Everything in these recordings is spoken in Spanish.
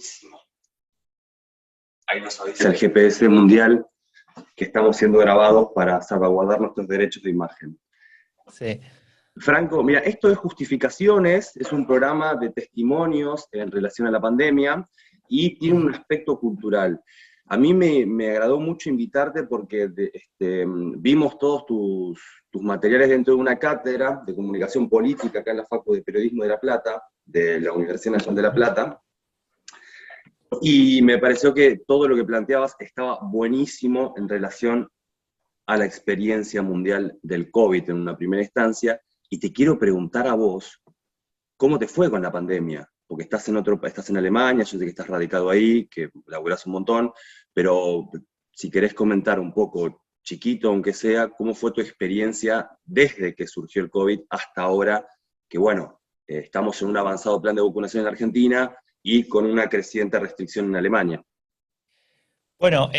buenísimo. Ahí nos avisa el GPS mundial que estamos siendo grabados para salvaguardar nuestros derechos de imagen. Sí. Franco, mira, esto de Justificaciones es un programa de testimonios en relación a la pandemia y tiene un aspecto cultural. A mí me agradó mucho invitarte porque vimos todos tus materiales dentro de una cátedra de comunicación política acá en la Facu de Periodismo de La Plata, de la Universidad Nacional de La Plata, y me pareció que todo lo que planteabas estaba buenísimo en relación a la experiencia mundial del COVID en una primera instancia, y te quiero preguntar a vos, ¿cómo te fue con la pandemia? Porque estás en Alemania, yo sé que estás radicado ahí, que laburás un montón, pero si querés comentar un poco, chiquito aunque sea, ¿cómo fue tu experiencia desde que surgió el COVID hasta ahora? Que bueno, estamos en un avanzado plan de vacunación en Argentina y con una creciente restricción en Alemania. Bueno,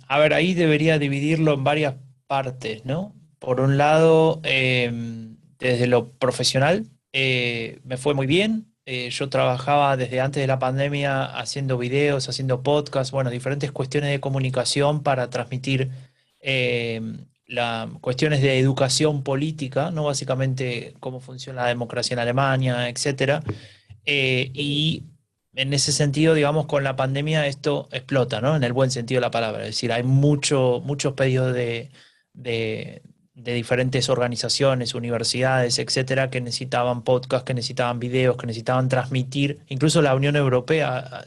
a ver, ahí debería dividirlo en varias partes, ¿no? Por un lado, desde lo profesional, me fue muy bien. Yo trabajaba desde antes de la pandemia haciendo videos, haciendo podcasts, bueno, diferentes cuestiones de comunicación para transmitir cuestiones de educación política, ¿no? Básicamente cómo funciona la democracia en Alemania, etcétera. Y en ese sentido, digamos, con la pandemia esto explota, ¿no? En el buen sentido de la palabra. Es decir, hay muchos pedidos de diferentes organizaciones, universidades, etcétera, que necesitaban podcasts, que necesitaban videos, que necesitaban transmitir. Incluso la Unión Europea,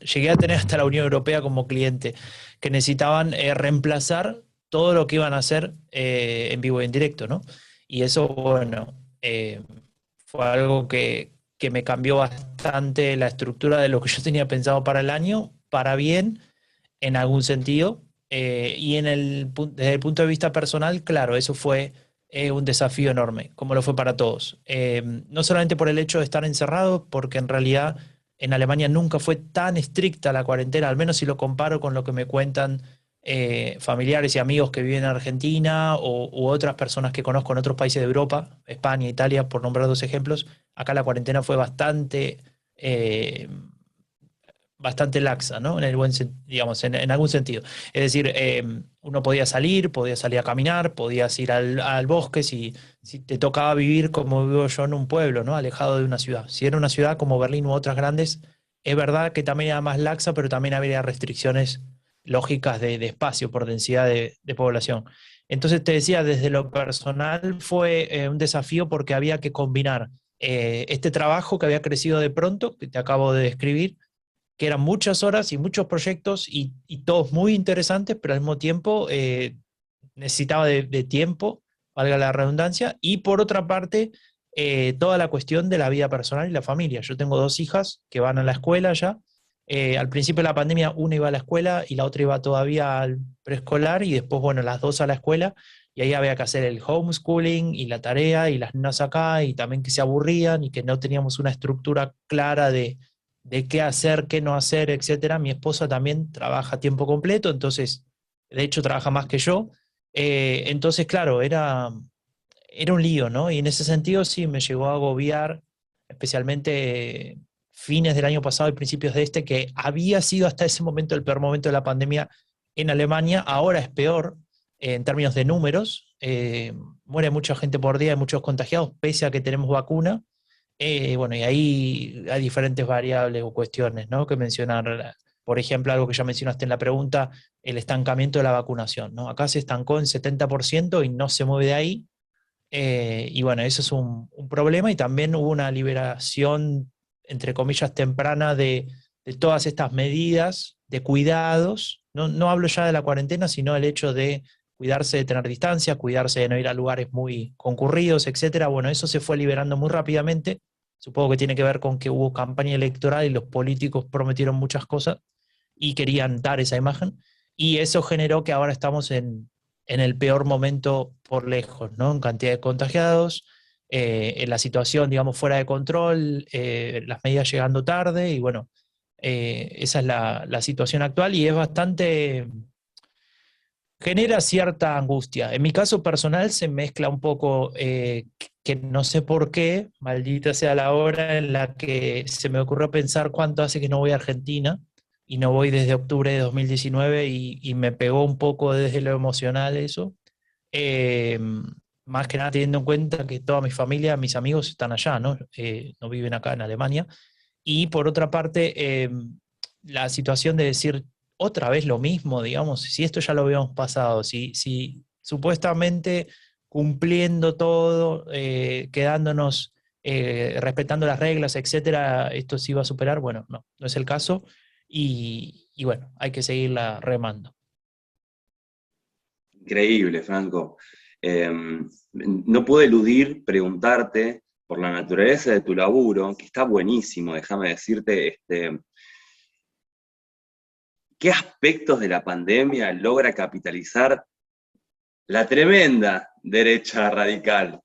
llegué a tener hasta la Unión Europea como cliente, que necesitaban reemplazar todo lo que iban a hacer en vivo y en directo, ¿no? Y eso, bueno, fue algo que me cambió bastante la estructura de lo que yo tenía pensado para el año, para bien, en algún sentido. Y desde el punto de vista personal, claro, eso fue un desafío enorme, como lo fue para todos. No solamente por el hecho de estar encerrado, porque en realidad en Alemania nunca fue tan estricta la cuarentena, al menos si lo comparo con lo que me cuentan familiares y amigos que viven en Argentina u otras personas que conozco en otros países de Europa, España, Italia, por nombrar dos ejemplos. Acá la cuarentena fue eh, bastante laxa, ¿no? En el digamos, en algún sentido. Es decir, uno podía salir a caminar, podías ir al bosque si te tocaba vivir como vivo yo en un pueblo, ¿no? Alejado de una ciudad. Si era una ciudad como Berlín u otras grandes, es verdad que también era más laxa, pero también había restricciones lógicas de espacio por densidad de población. Entonces te decía, desde lo personal fue un desafío porque había que combinar este trabajo que había crecido de pronto, que te acabo de describir, que eran muchas horas y muchos proyectos y todos muy interesantes, pero al mismo tiempo necesitaba de tiempo, valga la redundancia, y por otra parte, toda la cuestión de la vida personal y la familia. Yo tengo dos hijas que van a la escuela ya. Al principio de la pandemia una iba a la escuela y la otra iba todavía al preescolar y después, bueno, las dos a la escuela y ahí había que hacer el homeschooling y la tarea y las nenas acá y también que se aburrían y que no teníamos una estructura clara de qué hacer, qué no hacer, etcétera. Mi esposa también trabaja a tiempo completo, entonces, de hecho, trabaja más que yo. Entonces, claro, era un lío, ¿no? Y en ese sentido sí me llegó a agobiar, especialmente fines del año pasado y principios de este, que había sido hasta ese momento el peor momento de la pandemia en Alemania, ahora es peor en términos de números, muere mucha gente por día, hay muchos contagiados, pese a que tenemos vacuna. Bueno, y ahí hay diferentes variables o cuestiones, ¿no? Que mencionar. Por ejemplo, algo que ya mencionaste en la pregunta, el estancamiento de la vacunación, ¿no? Acá se estancó en 70% y no se mueve de ahí. Y bueno, eso es un problema y también hubo una liberación, entre comillas, temprana de todas estas medidas de cuidados. No, no hablo ya de la cuarentena, sino el hecho de cuidarse de tener distancia, cuidarse de no ir a lugares muy concurridos, etcétera. Bueno, eso se fue liberando muy rápidamente. Supongo que tiene que ver con que hubo campaña electoral y los políticos prometieron muchas cosas y querían dar esa imagen. Y eso generó que ahora estamos en el peor momento por lejos, ¿no? En cantidad de contagiados, en la situación, digamos, fuera de control, las medidas llegando tarde y bueno, esa es la situación actual y es bastante Genera cierta angustia. En mi caso personal se mezcla un poco, que no sé por qué, maldita sea la hora en la que se me ocurrió pensar cuánto hace que no voy a Argentina, y no voy desde octubre de 2019, y me pegó un poco desde lo emocional eso. Eh, Más que nada teniendo en cuenta que toda mi familia, mis amigos están allá, ¿no? No viven acá en Alemania. Y por otra parte, la situación de decir otra vez lo mismo, digamos, si esto ya lo habíamos pasado, si supuestamente cumpliendo todo, quedándonos, respetando las reglas, etcétera, esto se iba a superar, bueno, no, no es el caso. Y bueno, hay que seguirla remando. Increíble, Franco. No puedo eludir preguntarte por la naturaleza de tu laburo, que está buenísimo, déjame decirte, ¿qué aspectos de la pandemia logra capitalizar la tremenda derecha radical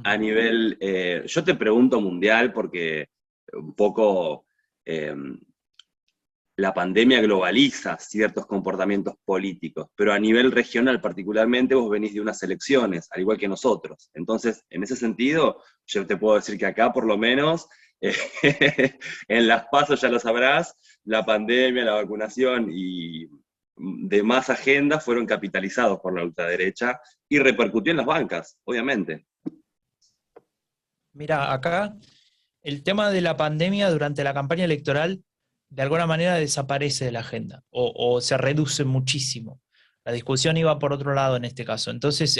a nivel, yo te pregunto mundial porque un poco eh, la pandemia globaliza ciertos comportamientos políticos, pero a nivel regional particularmente vos venís de unas elecciones, al igual que nosotros. Entonces, en ese sentido, yo te puedo decir que acá por lo menos, eh, en las pasos ya lo sabrás, la pandemia, la vacunación y demás agendas fueron capitalizados por la ultraderecha y repercutió en las bancas, obviamente. Mira, acá el tema de la pandemia durante la campaña electoral de alguna manera desaparece de la agenda, o se reduce muchísimo. La discusión iba por otro lado en este caso. Entonces,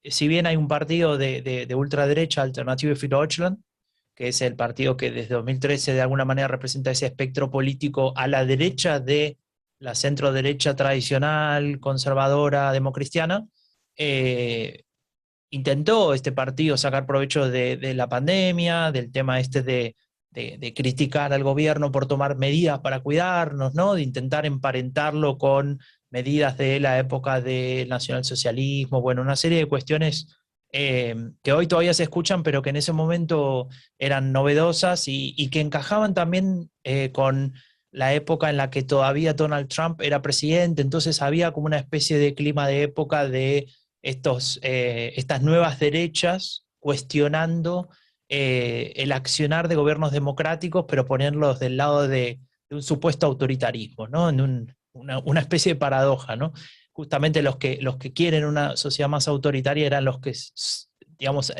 si bien hay un partido de ultraderecha, Alternative für Deutschland, que es el partido que desde 2013 de alguna manera representa ese espectro político a la derecha de la centro derecha tradicional, conservadora, democristiana, eh, intentó este partido sacar provecho de la pandemia, del tema este de criticar al gobierno por tomar medidas para cuidarnos, ¿no? De intentar emparentarlo con medidas de la época del nacionalsocialismo, bueno, una serie de cuestiones, que hoy todavía se escuchan, pero que en ese momento eran novedosas, y que encajaban también, con la época en la que todavía Donald Trump era presidente. Entonces había como una especie de clima de época de estas nuevas derechas cuestionando, el accionar de gobiernos democráticos, pero ponerlos del lado de un supuesto autoritarismo, ¿no? En una especie de paradoja, ¿no? Justamente los que quieren una sociedad más autoritaria eran los que, digamos,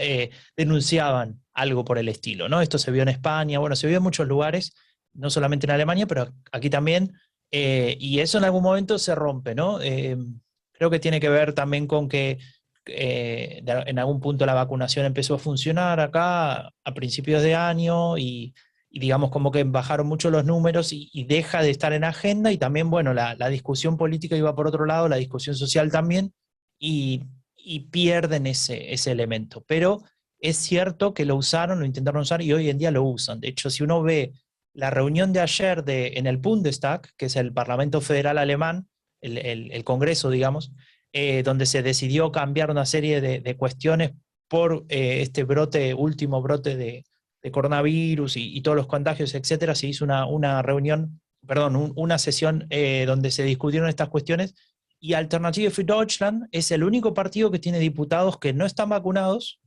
denunciaban algo por el estilo, ¿no? Esto se vio en España, bueno, se vio en muchos lugares, no solamente en Alemania, pero aquí también, y eso en algún momento se rompe, ¿no? Creo que tiene que ver también con que, en algún punto la vacunación empezó a funcionar acá a principios de año, y digamos como que bajaron mucho los números, y deja de estar en agenda, y también, bueno, la discusión política iba por otro lado, la discusión social también, y, y pierden ese elemento. Pero es cierto que lo usaron, lo intentaron usar, y hoy en día lo usan. De hecho, si uno ve la reunión de ayer en el Bundestag, que es el Parlamento Federal Alemán, el Congreso, digamos, donde se decidió cambiar una serie de cuestiones por, este último brote de coronavirus, y todos los contagios, etcétera. Se hizo una reunión, perdón, una sesión, donde se discutieron estas cuestiones, y Alternative für Deutschland es el único partido que tiene diputados que no están vacunados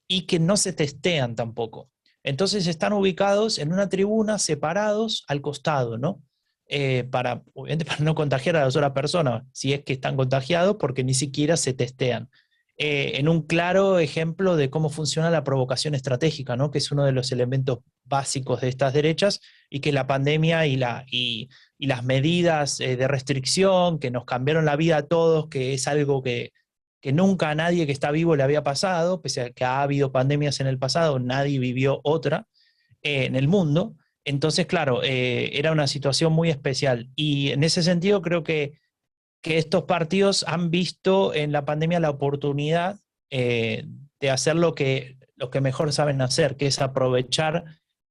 y que no se testean tampoco. Entonces están ubicados en una tribuna, separados al costado, ¿no? Obviamente para no contagiar a las otras personas, si es que están contagiados, porque ni siquiera se testean. En un claro ejemplo de cómo funciona la provocación estratégica, ¿no? Que es uno de los elementos básicos de estas derechas, y que la pandemia y las medidas, de restricción que nos cambiaron la vida a todos, que es algo que nunca a nadie que está vivo le había pasado, pese a que ha habido pandemias en el pasado, nadie vivió otra, en el mundo. Entonces, claro, era una situación muy especial. Y en ese sentido creo que estos partidos han visto en la pandemia la oportunidad, de hacer lo que mejor saben hacer, que es aprovechar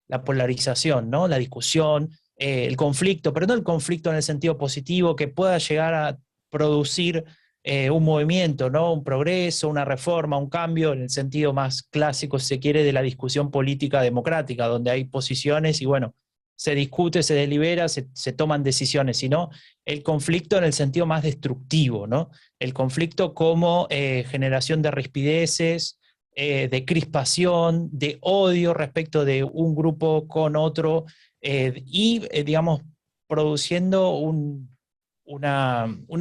la polarización, ¿no? La discusión, el conflicto, pero no el conflicto en el sentido positivo, que pueda llegar a producir, un movimiento, ¿no? Un progreso, una reforma, un cambio, en el sentido más clásico, si se quiere, de la discusión política democrática, donde hay posiciones, y bueno, se discute, se delibera, se toman decisiones, sino el conflicto en el sentido más destructivo, ¿no? El conflicto como generación de rispideces, de crispación, de odio respecto de un grupo con otro, digamos, produciendo un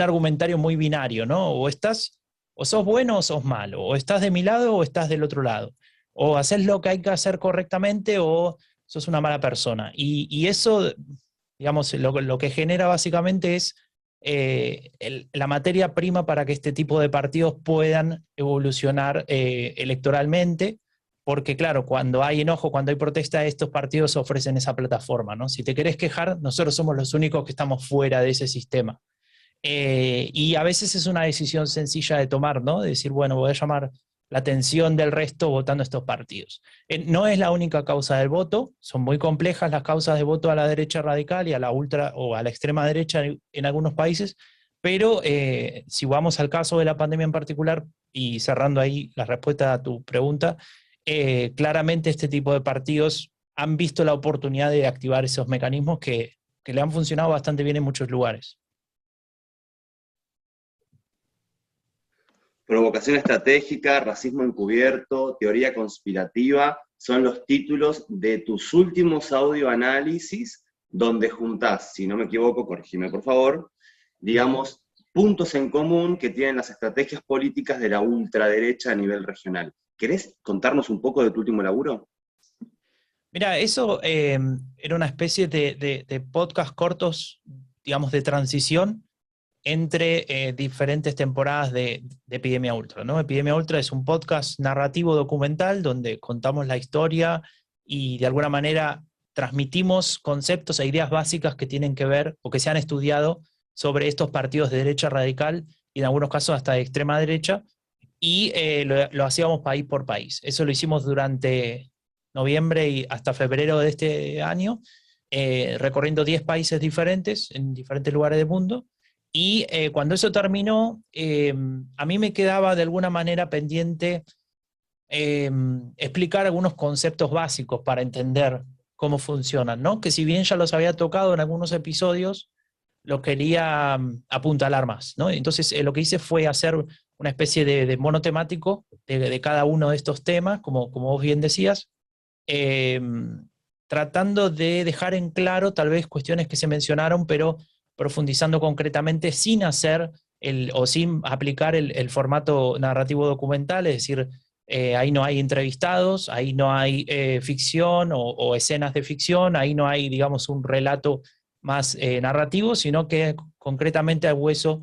argumentario muy binario, ¿no? O sos bueno o sos malo, o estás de mi lado o estás del otro lado, o haces lo que hay que hacer correctamente o sos una mala persona. Y eso, digamos, lo que genera básicamente es la materia prima para que este tipo de partidos puedan evolucionar electoralmente, porque claro, cuando hay enojo, cuando hay protesta, estos partidos ofrecen esa plataforma, ¿no? Si te querés quejar, nosotros somos los únicos que estamos fuera de ese sistema. Y a veces es una decisión sencilla de tomar, ¿no? De decir, bueno, voy a llamar la atención del resto votando estos partidos. No es la única causa del voto, son muy complejas las causas de voto a la derecha radical y a la ultra o a la extrema derecha en algunos países, pero si vamos al caso de la pandemia en particular, y cerrando ahí la respuesta a tu pregunta, claramente este tipo de partidos han visto la oportunidad de activar esos mecanismos que le han funcionado bastante bien en muchos lugares. Provocación estratégica, racismo encubierto, teoría conspirativa, son los títulos de tus últimos audioanálisis, donde juntás, si no me equivoco, corregime por favor, digamos, puntos en común que tienen las estrategias políticas de la ultraderecha a nivel regional. ¿Querés contarnos un poco de tu último laburo? Mira, eso era una especie de podcast cortos, digamos, de transición entre diferentes temporadas de Epidemia Ultra, ¿no? Epidemia Ultra es un podcast narrativo documental donde contamos la historia y de alguna manera transmitimos conceptos e ideas básicas que tienen que ver o que se han estudiado sobre estos partidos de derecha radical y en algunos casos hasta de extrema derecha, y lo hacíamos país por país. Eso lo hicimos durante noviembre y hasta febrero de este año, recorriendo 10 países diferentes en diferentes lugares del mundo. Y cuando eso terminó, a mí me quedaba de alguna manera pendiente explicar algunos conceptos básicos para entender cómo funcionan, ¿no? Que si bien ya los había tocado en algunos episodios, los quería apuntalar más, ¿no? Entonces lo que hice fue hacer una especie de monotemático de cada uno de estos temas, como vos bien decías, eh, tratando de dejar en claro tal vez cuestiones que se mencionaron, pero profundizando concretamente sin hacer o sin aplicar el formato narrativo documental, es decir, ahí no hay entrevistados, ahí no hay ficción o escenas de ficción, ahí no hay, digamos, un relato más narrativo, sino que concretamente al hueso,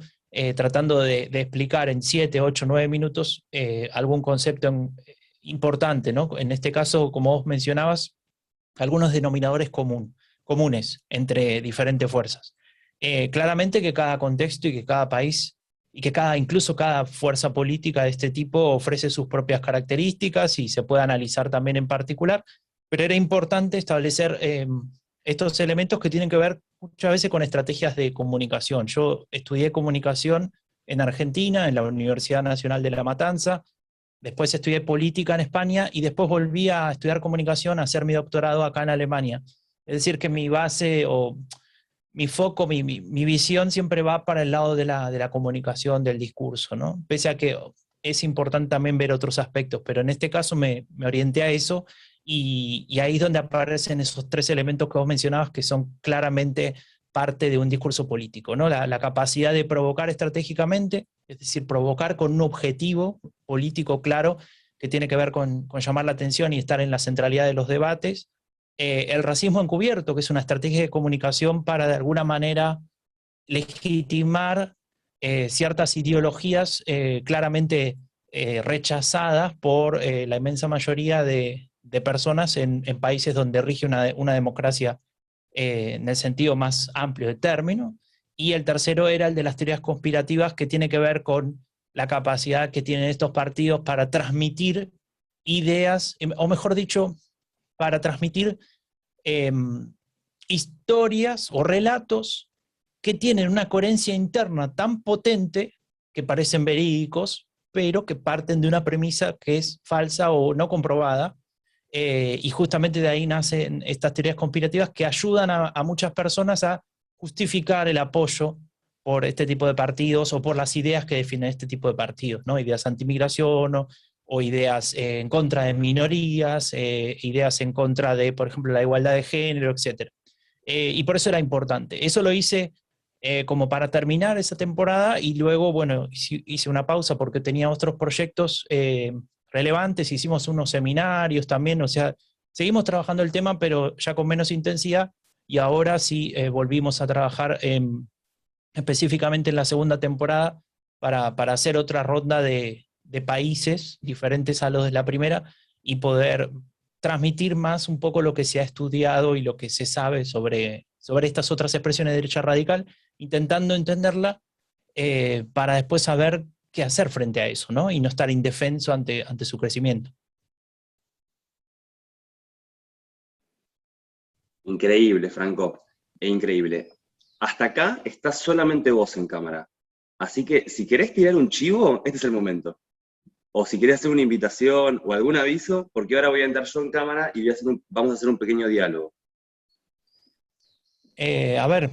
tratando de explicar en 7, 8, 9 minutos algún concepto importante, ¿no? En este caso, como vos mencionabas, algunos denominadores comunes entre diferentes fuerzas. Claramente que cada contexto y que cada país y que incluso cada fuerza política de este tipo ofrece sus propias características y se puede analizar también en particular, pero era importante establecer estos elementos que tienen que ver muchas veces con estrategias de comunicación. Yo estudié comunicación en Argentina, en la Universidad Nacional de La Matanza, después estudié política en España y después volví a estudiar comunicación, a hacer mi doctorado acá en Alemania. Es decir, que mi base o mi foco, mi visión siempre va para el lado de la comunicación, del discurso, ¿no? Pese a que es importante también ver otros aspectos, pero en este caso me orienté a eso y ahí es donde aparecen esos tres elementos que vos mencionabas que son claramente parte de un discurso político, ¿no? La capacidad de provocar estratégicamente, es decir, provocar con un objetivo político claro que tiene que ver con llamar la atención y estar en la centralidad de los debates. El racismo encubierto, que es una estrategia de comunicación para de alguna manera legitimar ciertas ideologías claramente rechazadas por la inmensa mayoría de personas en países donde rige una democracia en el sentido más amplio del término. Y el tercero era el de las teorías conspirativas, que tiene que ver con la capacidad que tienen estos partidos para transmitir ideas, o mejor dicho, para transmitir eh, historias o relatos que tienen una coherencia interna tan potente que parecen verídicos, pero que parten de una premisa que es falsa o no comprobada, y justamente de ahí nacen estas teorías conspirativas que ayudan a muchas personas a justificar el apoyo por este tipo de partidos o por las ideas que definen este tipo de partidos, ¿no? Ideas antimigración o ideas en contra de minorías, ideas en contra de, por ejemplo, la igualdad de género, etc. Y por eso era importante. Eso lo hice como para terminar esa temporada y luego, bueno, hice una pausa porque tenía otros proyectos relevantes, hicimos unos seminarios también, o sea, seguimos trabajando el tema, pero ya con menos intensidad y ahora sí volvimos a trabajar específicamente en la segunda temporada para hacer otra ronda de países diferentes a los de la primera y poder transmitir más un poco lo que se ha estudiado y lo que se sabe sobre estas otras expresiones de derecha radical, intentando entenderla para después saber qué hacer frente a eso, ¿no? Y no estar indefenso ante su crecimiento. Increíble, Franco, increíble. Hasta acá estás solamente vos en cámara. Así que si querés tirar un chivo, este es el momento. O si querés hacer una invitación o algún aviso, porque ahora voy a entrar yo en cámara y vamos a hacer un pequeño diálogo. A ver,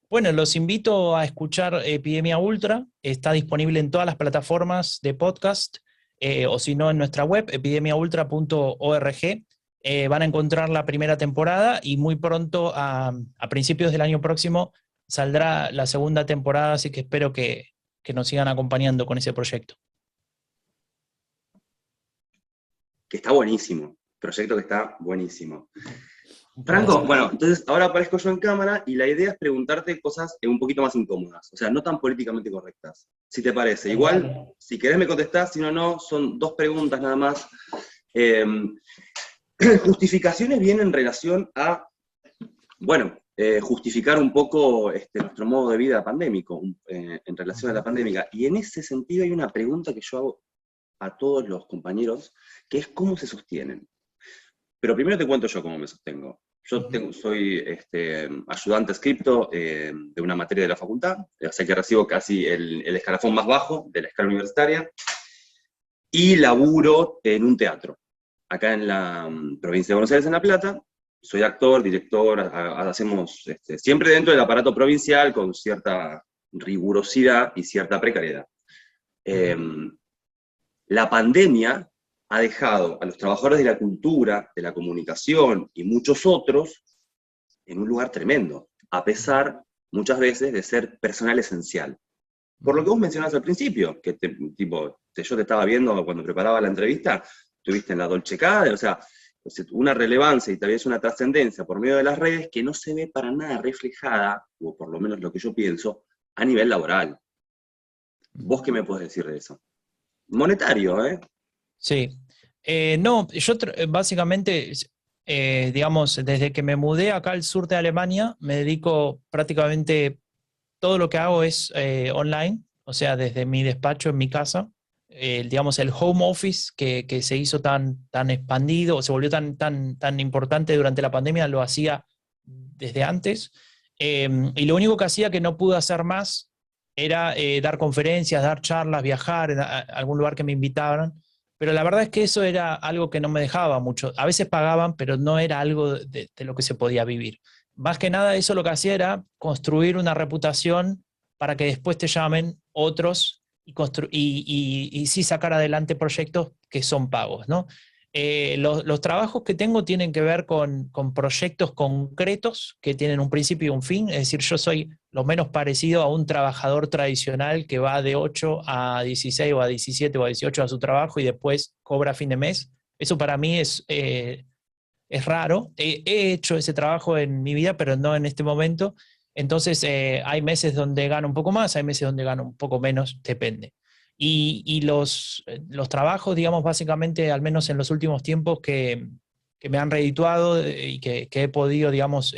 bueno, los invito a escuchar Epidemia Ultra. Está disponible en todas las plataformas de podcast, o si no en nuestra web, epidemiaultra.org. Van a encontrar la primera temporada y muy pronto, a principios del año próximo, saldrá la segunda temporada, así que espero que nos sigan acompañando con ese proyecto. Que está buenísimo, proyecto que está buenísimo. Franco, bueno, entonces ahora aparezco yo en cámara y la idea es preguntarte cosas un poquito más incómodas, o sea, no tan políticamente correctas, si te parece. Igual, si querés me contestás, si no, no, son 2 preguntas nada más. Justificaciones vienen en relación a, bueno, justificar un poco nuestro modo de vida pandémico, en relación a la pandemia. Y en ese sentido hay una pregunta que yo hago a todos los compañeros, que es cómo se sostienen. Pero primero te cuento yo cómo me sostengo. Yo soy ayudante adscripto de una materia de la facultad, o sea que recibo casi el escalafón más bajo de la escala universitaria, y laburo en un teatro, acá en la provincia de Buenos Aires, en La Plata. Soy actor, director, hacemos siempre dentro del aparato provincial con cierta rigurosidad y cierta precariedad. La pandemia ha dejado a los trabajadores de la cultura, de la comunicación y muchos otros en un lugar tremendo, a pesar muchas veces de ser personal esencial. Por lo que vos mencionabas al principio, que yo te estaba viendo cuando preparaba la entrevista, estuviste en la Dolce Cadena, o sea, una relevancia y tal vez una trascendencia por medio de las redes que no se ve para nada reflejada, o por lo menos lo que yo pienso, a nivel laboral. ¿Vos qué me podés decir de eso? Monetario, ¿eh? Sí. No, yo básicamente, digamos, desde que me mudé acá al sur de Alemania, me dedico prácticamente, todo lo que hago es online, o sea, desde mi despacho en mi casa. Digamos, el home office que se hizo tan expandido, o se volvió tan importante durante la pandemia, lo hacía desde antes. Y lo único que hacía que no pude hacer más era dar conferencias, dar charlas, viajar a algún lugar que me invitaran. Pero la verdad es que eso era algo que no me dejaba mucho. A veces pagaban, pero no era algo de lo que se podía vivir. Más que nada eso lo que hacía era construir una reputación para que después te llamen otros y sí sacar adelante proyectos que son pagos, ¿no? Los trabajos que tengo tienen que ver con proyectos concretos que tienen un principio y un fin, es decir, yo soy lo menos parecido a un trabajador tradicional que va de 8 a 16 o a 17 o a 18 a su trabajo y después cobra a fin de mes. Eso para mí es raro. He hecho ese trabajo en mi vida, pero no en este momento. Entonces, hay meses donde gano un poco más, hay meses donde gano un poco menos, depende. Y los trabajos, digamos, básicamente, al menos en los últimos tiempos, que me han redituado y que he podido, digamos,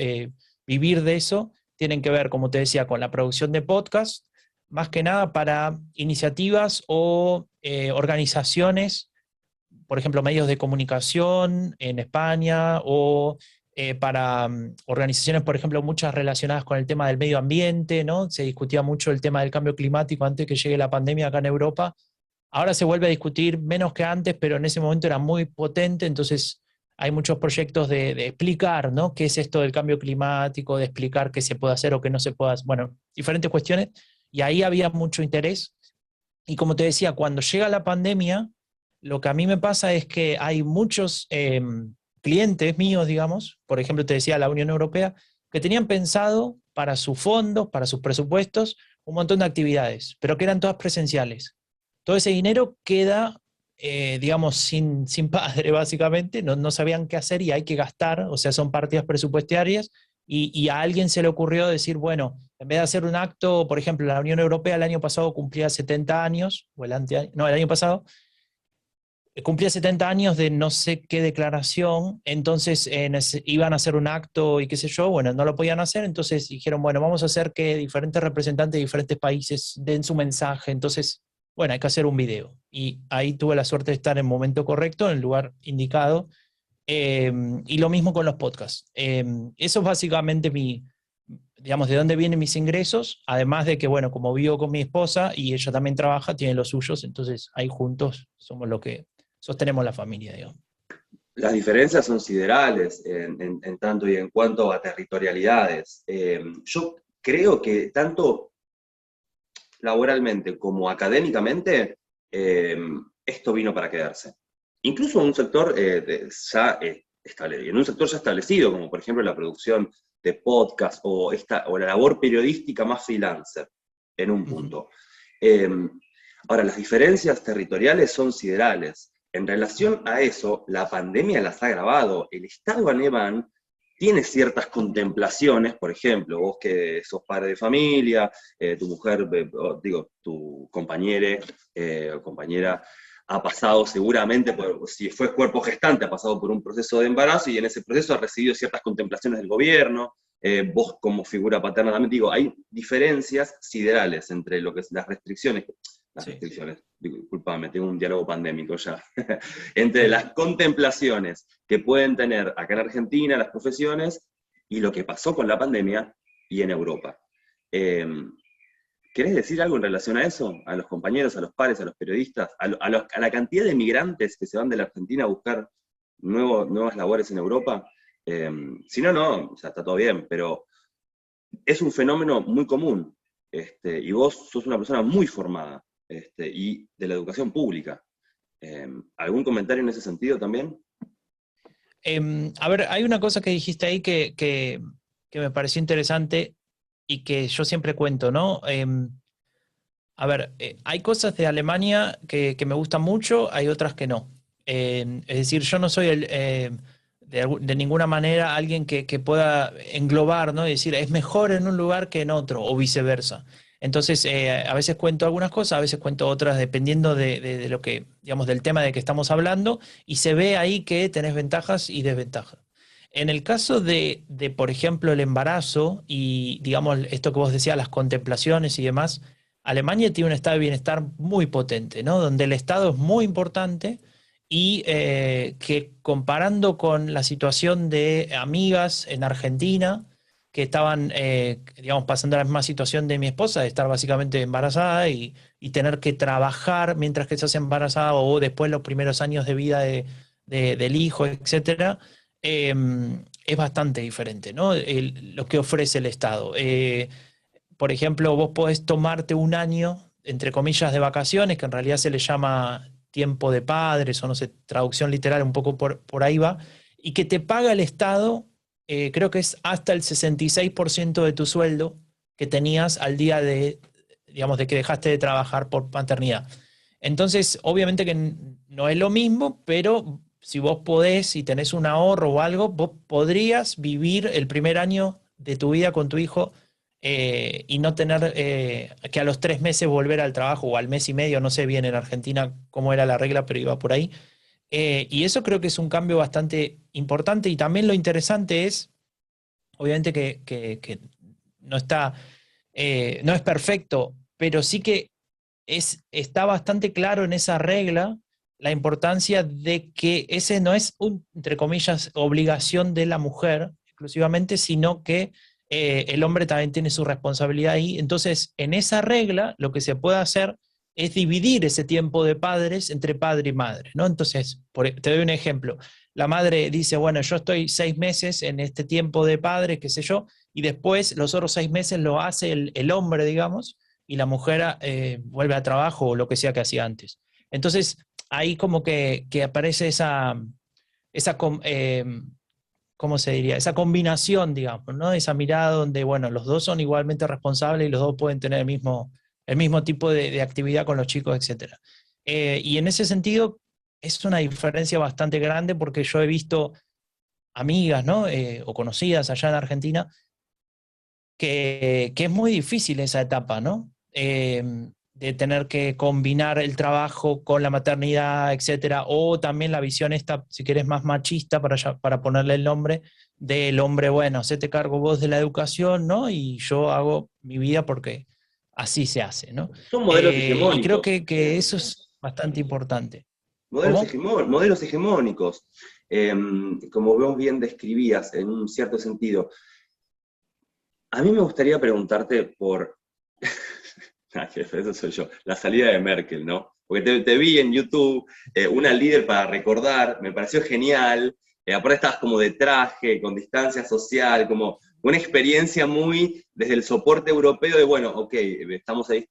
vivir de eso, tienen que ver, como te decía, con la producción de podcast, más que nada para iniciativas o organizaciones, por ejemplo, medios de comunicación en España o para organizaciones, por ejemplo, muchas relacionadas con el tema del medio ambiente, ¿no? Se discutía mucho el tema del cambio climático antes que llegue la pandemia acá en Europa. Ahora se vuelve a discutir menos que antes, pero en ese momento era muy potente, entonces hay muchos proyectos de explicar, ¿no? ¿Qué es esto del cambio climático? De explicar qué se puede hacer o qué no se puede hacer. Bueno, diferentes cuestiones. Y ahí había mucho interés. Y como te decía, cuando llega la pandemia, lo que a mí me pasa es que hay muchos clientes míos, digamos, por ejemplo, te decía la Unión Europea, que tenían pensado para sus fondos, para sus presupuestos, un montón de actividades, pero que eran todas presenciales. Todo ese dinero queda, digamos, sin padre, básicamente, no sabían qué hacer y hay que gastar, o sea, son partidas presupuestarias, y a alguien se le ocurrió decir, bueno, en vez de hacer un acto, por ejemplo, la Unión Europea el año pasado cumplía 70 años, o el año pasado, cumplía 70 años de no sé qué declaración, entonces iban a hacer un acto y qué sé yo, bueno, no lo podían hacer, entonces dijeron, bueno, vamos a hacer que diferentes representantes de diferentes países den su mensaje, entonces, bueno, hay que hacer un video. Y ahí tuve la suerte de estar en el momento correcto, en el lugar indicado, y lo mismo con los podcasts. Eso es básicamente digamos, de dónde vienen mis ingresos, además de que, bueno, como vivo con mi esposa y ella también trabaja, tiene los suyos, entonces ahí juntos somos lo que sostenemos la familia, digamos. Las diferencias son siderales en tanto y en cuanto a territorialidades. Yo creo que tanto laboralmente como académicamente, esto vino para quedarse. Incluso en un sector en un sector ya establecido, como por ejemplo la producción de podcast o la labor periodística más freelancer, en un punto. Ahora, las diferencias territoriales son siderales. En relación a eso, la pandemia las ha agravado. El Estado alemán tiene ciertas contemplaciones, por ejemplo, vos que sos padre de familia, tu mujer, tu compañera o compañera ha pasado seguramente, si fue cuerpo gestante, ha pasado por un proceso de embarazo y en ese proceso ha recibido ciertas contemplaciones del gobierno, vos como figura paterna también, hay diferencias siderales entre lo que es las restricciones, disculpame, tengo un diálogo pandémico ya, entre las contemplaciones que pueden tener acá en Argentina las profesiones y lo que pasó con la pandemia y en Europa. ¿Querés decir algo en relación a eso? A los compañeros, a los pares, a los periodistas, a la cantidad de migrantes que se van de la Argentina a buscar nuevas labores en Europa. Si no, o sea, está todo bien, pero es un fenómeno muy común, y vos sos una persona muy formada, y de la educación pública. ¿Algún comentario en ese sentido también? A ver, hay una cosa que dijiste ahí que me pareció interesante y que yo siempre cuento, ¿no? A ver, hay cosas de Alemania que me gustan mucho, hay otras que no. Es decir, yo no soy de ninguna manera alguien que pueda englobar, ¿no? Y decir, es mejor en un lugar que en otro, o viceversa. Entonces, a veces cuento algunas cosas, a veces cuento otras, dependiendo de lo que, digamos, del tema de que estamos hablando, y se ve ahí que tenés ventajas y desventajas. En el caso por ejemplo, el embarazo y, digamos, esto que vos decías, las contemplaciones y demás, Alemania tiene un estado de bienestar muy potente, ¿no? Donde el Estado es muy importante y que comparando con la situación de amigas en Argentina que estaban, digamos, pasando la misma situación de mi esposa, de estar básicamente embarazada y tener que trabajar mientras que estás embarazada o después los primeros años de vida del hijo, etcétera, eh, es bastante diferente, ¿no? Lo que ofrece el Estado. Por ejemplo, vos podés tomarte un año, entre comillas, de vacaciones, que en realidad se le llama tiempo de padres, o no sé, traducción literal, un poco por ahí va, y que te paga el Estado, creo que es hasta el 66% de tu sueldo que tenías al día digamos, de que dejaste de trabajar por paternidad. Entonces, obviamente que no es lo mismo, pero si vos podés y tenés un ahorro o algo, vos podrías vivir el primer año de tu vida con tu hijo, y no tener que a los 3 meses volver al trabajo o al mes y medio, no sé bien en Argentina cómo era la regla, pero iba por ahí. Y eso creo que es un cambio bastante importante y también lo interesante es, obviamente que no está, no es perfecto, pero sí que está bastante claro en esa regla la importancia de que ese no es entre comillas, obligación de la mujer exclusivamente, sino que el hombre también tiene su responsabilidad ahí. Entonces, en esa regla, lo que se puede hacer es dividir ese tiempo de padres entre padre y madre, ¿no? Entonces, te doy un ejemplo. La madre dice, bueno, yo estoy 6 meses en este tiempo de padre, qué sé yo, y después los otros 6 meses lo hace el hombre, digamos, y la mujer vuelve a trabajo o lo que sea que hacía antes. Entonces, ahí como que aparece esa ¿cómo se diría? Esa combinación, digamos, ¿no? Esa mirada donde, bueno, los dos son igualmente responsables y los dos pueden tener el mismo tipo de actividad con los chicos, etcétera. Y en ese sentido es una diferencia bastante grande porque yo he visto amigas, ¿no? O conocidas allá en Argentina, que es muy difícil esa etapa, ¿no? De tener que combinar el trabajo con la maternidad, etcétera, o también la visión esta, si querés, más machista, para ponerle el nombre, del hombre, bueno, hacete cargo vos de la educación, ¿no? Y yo hago mi vida porque así se hace, ¿no? Son modelos Y creo hegemónicos. que eso es bastante importante. Modelos, ¿Cómo? modelos hegemónicos, como vos bien describías en un cierto sentido. A mí me gustaría preguntarte por, eso soy yo, la salida de Merkel, ¿no? Porque te vi en YouTube, una líder para recordar, me pareció genial, aparte estabas como de traje, con distancia social, como una experiencia muy desde el soporte europeo de, bueno, ok, estamos ahí,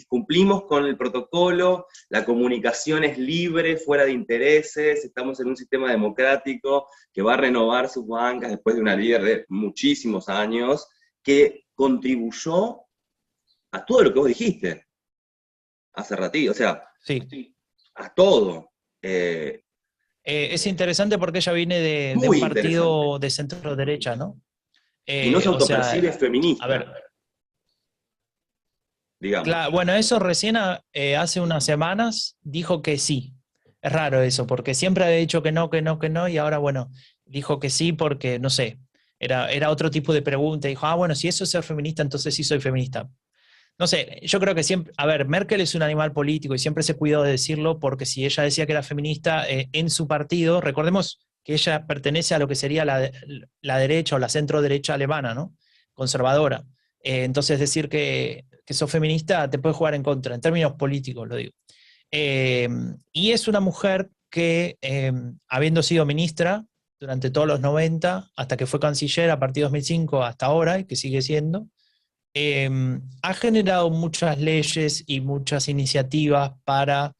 cumplimos con el protocolo, la comunicación es libre, fuera de intereses, estamos en un sistema democrático que va a renovar sus bancas después de una líder de muchísimos años, que contribuyó a todo lo que vos dijiste hace ratito, o sea, Sí. a todo. Eh, Es interesante porque ella viene de un Muy interesante. partido de centro derecha, ¿no? Y no se O sea, autopercibe a ver, feminista, digamos. claro, bueno, eso recién hace unas semanas dijo que sí. Es raro eso, porque siempre había dicho que no, que no, que no, y ahora, bueno, dijo que sí porque, no sé, era otro tipo de pregunta. Dijo, bueno, si eso es ser feminista, entonces sí soy feminista. No sé, yo creo que siempre, a ver, Merkel es un animal político y siempre se cuidó de decirlo porque si ella decía que era feminista en su partido, recordemos que ella pertenece a lo que sería la derecha o la centro derecha alemana, ¿no? Conservadora. Entonces decir que sos feminista te puede jugar en contra, en términos políticos, lo digo. Eh, y es una mujer que, habiendo sido ministra durante todos los 90, hasta que fue canciller a partir de 2005 hasta ahora, y que sigue siendo, ha generado muchas leyes y muchas iniciativas para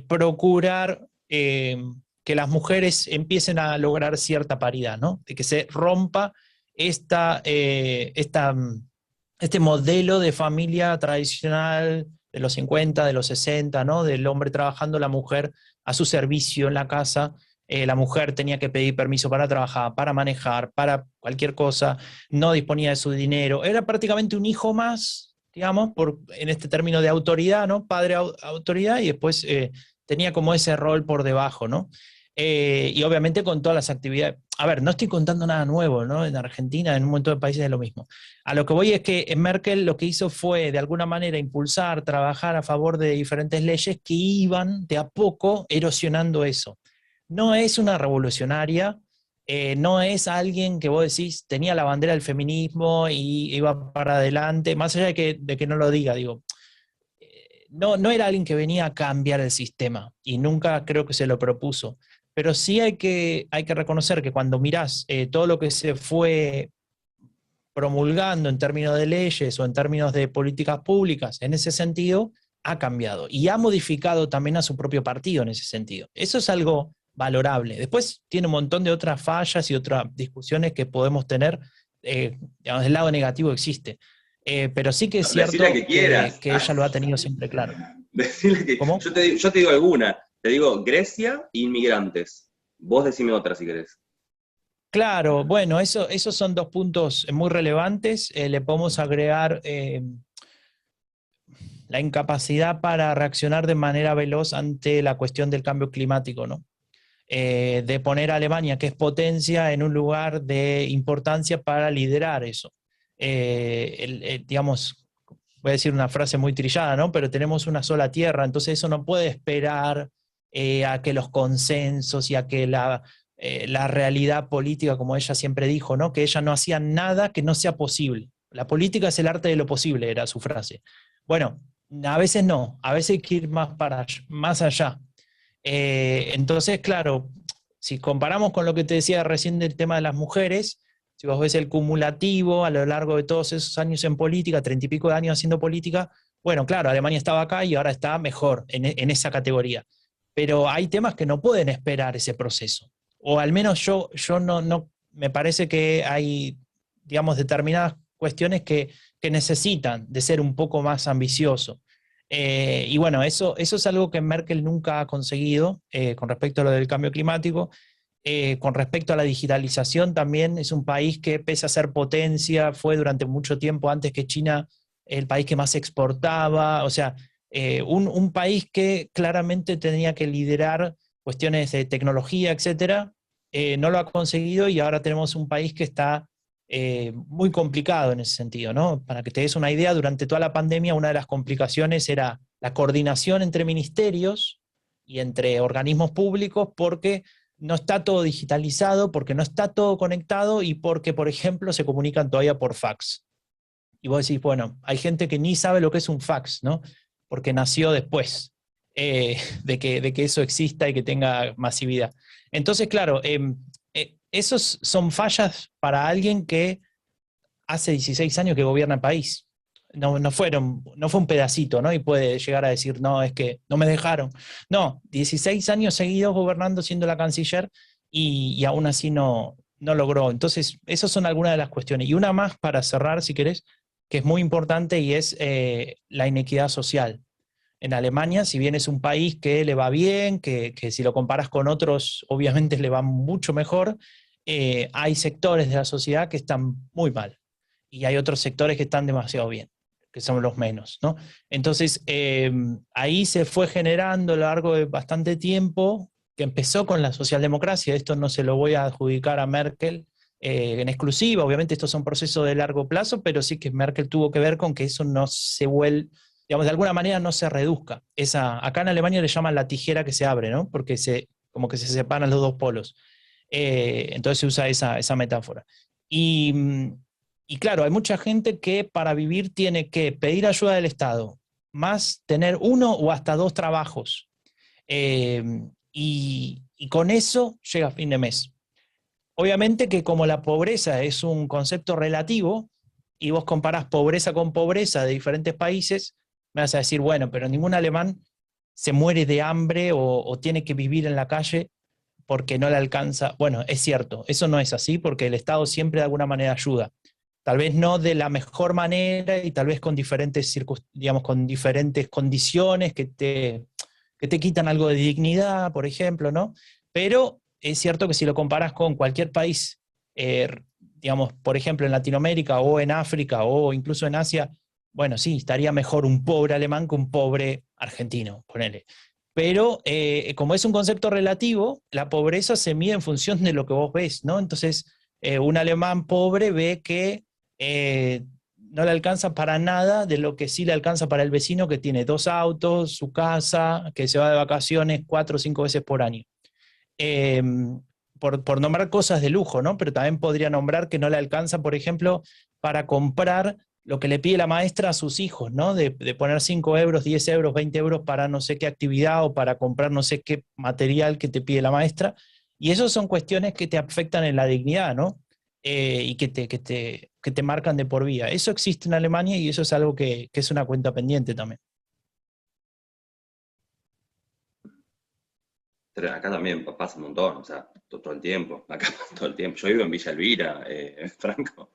procurar que las mujeres empiecen a lograr cierta paridad, ¿no? De que se rompa esta, este modelo de familia tradicional de los 50, de los 60, ¿no? Del hombre trabajando, la mujer a su servicio en la casa. La mujer tenía que pedir permiso para trabajar, para manejar, para cualquier cosa, no disponía de su dinero. Era prácticamente un hijo más, digamos, en este término de autoridad, ¿no? Padre autoridad y después tenía como ese rol por debajo, ¿no? Y obviamente con todas las actividades. A ver, no estoy contando nada nuevo, ¿no? En Argentina, en un montón de países es lo mismo. A lo que voy es que Merkel lo que hizo fue, de alguna manera, impulsar, trabajar a favor de diferentes leyes que iban de a poco erosionando eso. No es una revolucionaria, no es alguien que vos decís tenía la bandera del feminismo y iba para adelante, más allá de que no lo diga, digo, no era alguien que venía a cambiar el sistema y nunca creo que se lo propuso. Pero sí hay que reconocer que cuando mirás todo lo que se fue promulgando en términos de leyes o en términos de políticas públicas, en ese sentido, ha cambiado y ha modificado también a su propio partido en ese sentido. Eso es algo valorable. Después tiene un montón de otras fallas y otras discusiones que podemos tener, digamos, el lado negativo existe. Pero sí que es Decirle cierto que quieras. que ella lo ha tenido siempre claro. Decirle que, ¿Cómo? yo te digo alguna. Te digo Grecia e inmigrantes. Vos decime otra si querés. Claro, bueno, esos son dos puntos muy relevantes. Le podemos agregar la incapacidad para reaccionar de manera veloz ante la cuestión del cambio climático, ¿no? De poner a Alemania, que es potencia, en un lugar de importancia para liderar eso. Digamos, voy a decir una frase muy trillada, ¿no? Pero tenemos una sola tierra, entonces eso no puede esperar a que los consensos y a que la realidad política, como ella siempre dijo, ¿no? Que ella no hacía nada que no sea posible. La política es el arte de lo posible, era su frase. Bueno, A veces no, a veces hay que ir más allá. Entonces, claro, si comparamos con lo que te decía recién del tema de las mujeres, si vos ves el cumulativo a lo largo de todos esos años en política, 30 y pico de años haciendo política, bueno, claro, Alemania estaba acá y ahora está mejor en esa categoría. Pero hay temas que no pueden esperar ese proceso. O al menos yo no, me parece que hay, digamos, determinadas cuestiones que necesitan de ser un poco más ambicioso. Y bueno, eso es algo que Merkel nunca ha conseguido con respecto a lo del cambio climático. Con respecto a la digitalización, también es un país que, pese a ser potencia, fue durante mucho tiempo antes que China el país que más exportaba. O sea, un país que claramente tenía que liderar cuestiones de tecnología, etcétera, no lo ha conseguido y ahora tenemos un país que está muy complicado en ese sentido, ¿no? Para que te des una idea, durante toda la pandemia una de las complicaciones era la coordinación entre ministerios y entre organismos públicos porque no está todo digitalizado, porque no está todo conectado y porque, por ejemplo, se comunican todavía por fax. Y vos decís, bueno, hay gente que ni sabe lo que es un fax, ¿no? Porque nació después de que eso exista y que tenga masividad. Entonces, claro, esos son fallas para alguien que hace 16 años que gobierna el país. No fue un pedacito, ¿no? Y puede llegar a decir, no, es que no me dejaron. No, 16 años seguidos gobernando, siendo la canciller, y aún así no logró. Entonces, esas son algunas de las cuestiones. Y una más para cerrar, si querés, que es muy importante y es la inequidad social. En Alemania, si bien es un país que le va bien, que si lo comparas con otros, obviamente le va mucho mejor, hay sectores de la sociedad que están muy mal y hay otros sectores que están demasiado bien, que son los menos, ¿no? Entonces, ahí se fue generando a lo largo de bastante tiempo, que empezó con la socialdemocracia. Esto no se lo voy a adjudicar a Merkel en exclusiva, obviamente estos son procesos de largo plazo, pero sí que Merkel tuvo que ver con que eso no se vuelve, digamos, de alguna manera no se reduzca. Acá en Alemania le llaman la tijera que se abre, ¿no? Porque como que se separan los dos polos. Entonces se usa esa metáfora. Y, y claro, hay mucha gente que para vivir tiene que pedir ayuda del Estado, más tener uno o hasta dos trabajos. Eh, y con eso llega a fin de mes. Obviamente que como la pobreza es un concepto relativo y vos comparás pobreza con pobreza de diferentes países, me vas a decir, bueno, pero ningún alemán se muere de hambre o tiene que vivir en la calle porque no le alcanza. Bueno, es cierto, eso no es así porque el Estado siempre de alguna manera ayuda. Tal vez no de la mejor manera y tal vez con digamos, con diferentes condiciones que te quitan algo de dignidad, por ejemplo, ¿no? Pero es cierto que si lo comparas con cualquier país, digamos, por ejemplo, en Latinoamérica o en África o incluso en Asia, bueno, sí, estaría mejor un pobre alemán que un pobre argentino, ponele. Pero como es un concepto relativo, la pobreza se mide en función de lo que vos ves, ¿no? Entonces, un alemán pobre ve que no le alcanza para nada de lo que sí le alcanza para el vecino que tiene dos autos, su casa, que se va de vacaciones 4 o 5 veces por año. Eh, por nombrar cosas de lujo, ¿no? Pero también podría nombrar que no le alcanza, por ejemplo, para comprar lo que le pide la maestra a sus hijos, ¿no? De poner 5 euros, 10 euros, 20 euros para no sé qué actividad o para comprar no sé qué material que te pide la maestra. Y eso son cuestiones que te afectan en la dignidad, ¿no? Y que te marcan de por vida. Eso existe en Alemania y eso es algo que es una cuenta pendiente también. Pero acá también pasa un montón, o sea, todo el tiempo, acá pasa todo el tiempo. Yo vivo en Villa Elvira, Franco,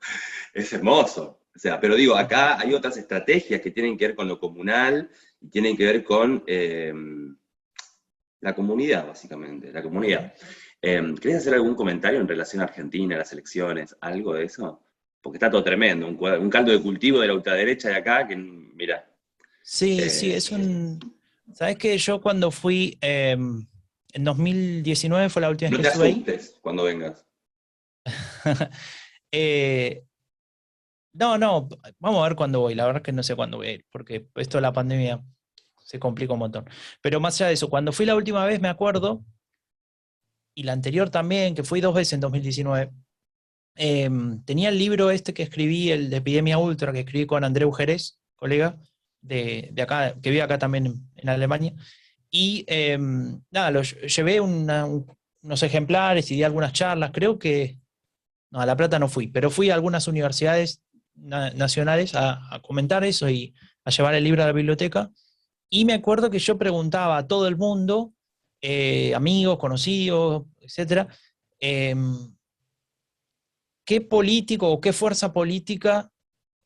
es hermoso. O sea, pero digo, acá hay otras estrategias que tienen que ver con lo comunal y tienen que ver con la comunidad, básicamente, la comunidad. ¿Querés hacer algún comentario en relación a Argentina, a las elecciones, algo de eso? Porque está todo tremendo, un caldo de cultivo de la ultraderecha de acá que, mira, Sí, sí, ¿Sabes qué? Yo cuando fui, en 2019 fue la última vez no que te estuve ahí. asustes cuando vengas. Eh, no, no, vamos a ver cuándo voy. La verdad es que no sé cuándo voy a ir, porque esto de la pandemia se complica un montón. Pero más allá de eso, cuando fui la última vez, me acuerdo, y la anterior también, que fui 2 veces en 2019, tenía el libro este que escribí, el de Epidemia Ultra, que escribí con Andreu Jerez, colega, de acá, que vive acá también en Alemania. Y nada, llevé unos ejemplares y di algunas charlas. Creo que, no, a La Plata no fui, pero fui a algunas universidades nacionales a comentar eso y a llevar el libro a la biblioteca. Y me acuerdo que yo preguntaba a todo el mundo, amigos, conocidos, etcétera, qué político o qué fuerza política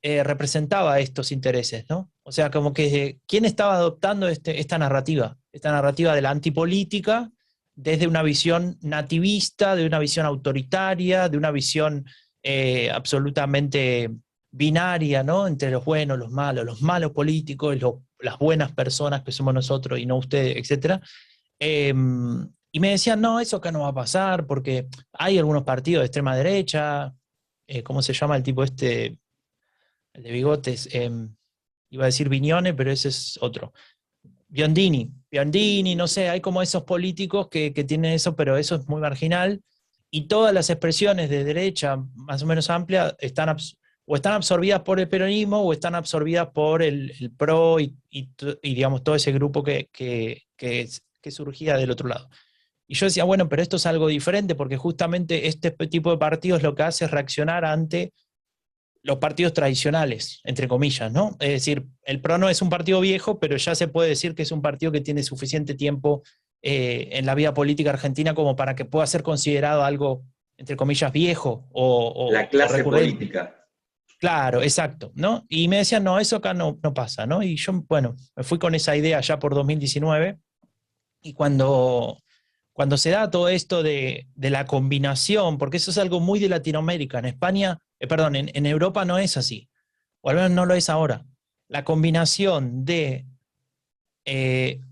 representaba estos intereses, ¿no? O sea, como que quién estaba adoptando esta narrativa de la antipolítica desde una visión nativista, de una visión autoritaria, de una visión absolutamente binaria, ¿no? Entre los buenos, los malos políticos, las buenas personas que somos nosotros y no ustedes, etcétera. Y me decían, no, eso acá no va a pasar porque hay algunos partidos de extrema derecha, ¿cómo se llama el tipo este? El de bigotes, iba a decir Viñone, pero ese es otro. Biondini, no sé, hay como esos políticos que tienen eso, pero eso es muy marginal. Y todas las expresiones de derecha, más o menos amplia, o están absorbidas por el peronismo o están absorbidas por el PRO y digamos todo ese grupo que surgía del otro lado. Y yo decía, bueno, pero esto es algo diferente porque justamente este tipo de partidos lo que hace es reaccionar ante los partidos tradicionales, entre comillas, ¿no? Es decir, el PRO no es un partido viejo, pero ya se puede decir que es un partido que tiene suficiente tiempo en la vida política argentina como para que pueda ser considerado algo, entre comillas, viejo La o clase recurrente. política. Claro, exacto, ¿no? Y me decían, no, eso acá no pasa, ¿no? Y yo, bueno, me fui con esa idea ya por 2019 y cuando se da todo esto de la combinación, porque eso es algo muy de Latinoamérica, en España, perdón, en Europa no es así, o al menos no lo es ahora. La combinación de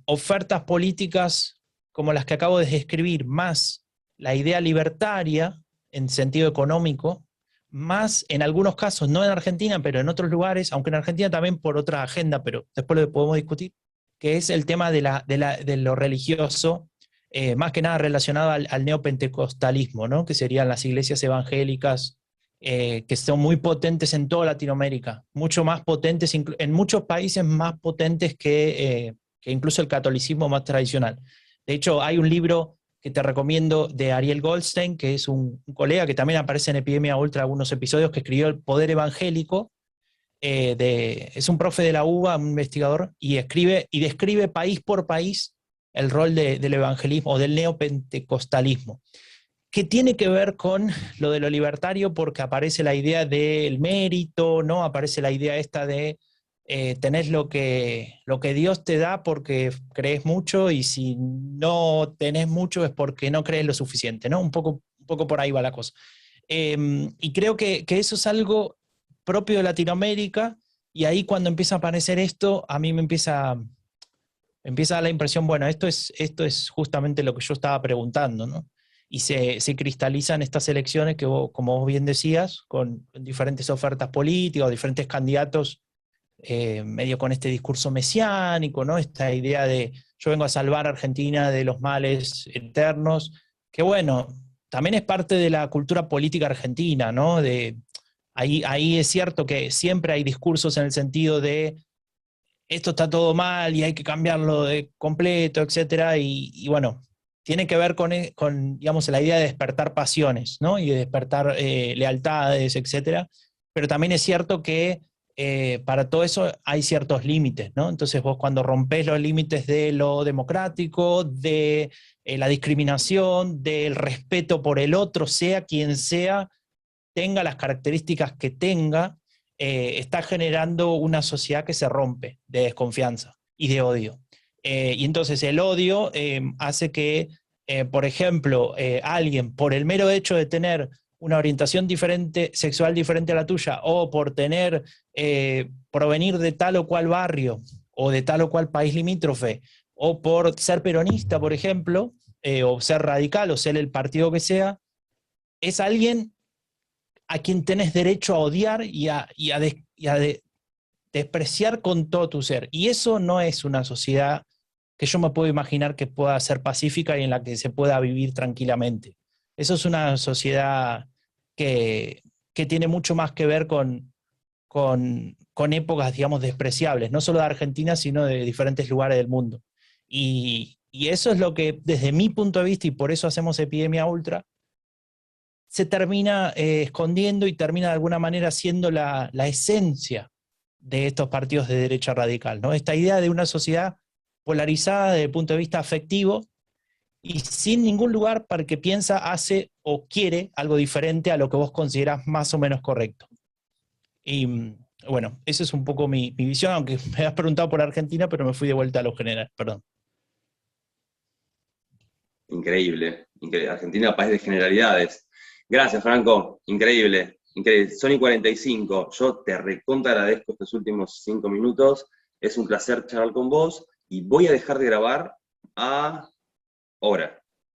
ofertas políticas como las que acabo de describir, más la idea libertaria en sentido económico, más en algunos casos, no en Argentina, pero en otros lugares, aunque en Argentina también por otra agenda, pero después lo podemos discutir, que es el tema de lo religioso, más que nada relacionado al neopentecostalismo, ¿no? Que serían las iglesias evangélicas, que son muy potentes en toda Latinoamérica, mucho más potentes, en muchos países más potentes que incluso el catolicismo más tradicional. De hecho, hay un libro que te recomiendo de Ariel Goldstein, que es un colega que también aparece en Epidemia Ultra algunos episodios, que escribió El Poder Evangélico, es un profe de la UBA, un investigador, y describe país por país el rol del evangelismo o del neopentecostalismo, que tiene que ver con lo de lo libertario porque aparece la idea del mérito, ¿no? Aparece la idea esta de tenés lo que Dios te da porque crees mucho y si no tenés mucho es porque no crees lo suficiente, ¿no? Un poco por ahí va la cosa. Y creo que eso es algo propio de Latinoamérica y ahí cuando empieza a aparecer esto, a mí empieza a dar la impresión, bueno, esto es justamente lo que yo estaba preguntando, ¿no? Y se cristalizan estas elecciones que vos, como vos bien decías, con diferentes ofertas políticas, diferentes candidatos, medio con este discurso mesiánico, ¿no? Esta idea de yo vengo a salvar a Argentina de los males eternos, que bueno, también es parte de la cultura política argentina, ¿no? Ahí es cierto que siempre hay discursos en el sentido de esto está todo mal y hay que cambiarlo de completo, etcétera, y bueno, tiene que ver con, digamos, la idea de despertar pasiones, ¿no? Y de despertar lealtades, etcétera, pero también es cierto que para todo eso hay ciertos límites, ¿no? Entonces vos cuando rompés los límites de lo democrático, de la discriminación, del respeto por el otro, sea quien sea, tenga las características que tenga, está generando una sociedad que se rompe de desconfianza y de odio. Y entonces el odio hace que, por ejemplo, alguien, por el mero hecho de tener una orientación diferente, sexual diferente a la tuya, o por provenir de tal o cual barrio, o de tal o cual país limítrofe, o por ser peronista, por ejemplo, o ser radical, o ser el partido que sea, es alguien a quien tenés derecho a odiar y a despreciar con todo tu ser. Y eso no es una sociedad que yo me puedo imaginar que pueda ser pacífica y en la que se pueda vivir tranquilamente. Eso es una sociedad que tiene mucho más que ver con épocas, digamos, despreciables, no solo de Argentina, sino de diferentes lugares del mundo. Y eso es lo que, desde mi punto de vista, y por eso hacemos Epidemia Ultra, se termina escondiendo y termina de alguna manera siendo la esencia de estos partidos de derecha radical, ¿no? Esta idea de una sociedad polarizada desde el punto de vista afectivo y sin ningún lugar para el que piensa, hace o quiere algo diferente a lo que vos considerás más o menos correcto. Y bueno, esa es un poco mi visión, aunque me has preguntado por Argentina, pero me fui de vuelta a lo general, perdón. Increíble, increíble. Argentina, país de generalidades. Gracias, Franco. Increíble, increíble. Sony 45, yo te recontra agradezco estos últimos 5 minutos. Es un placer charlar con vos y voy a dejar de grabar ahora.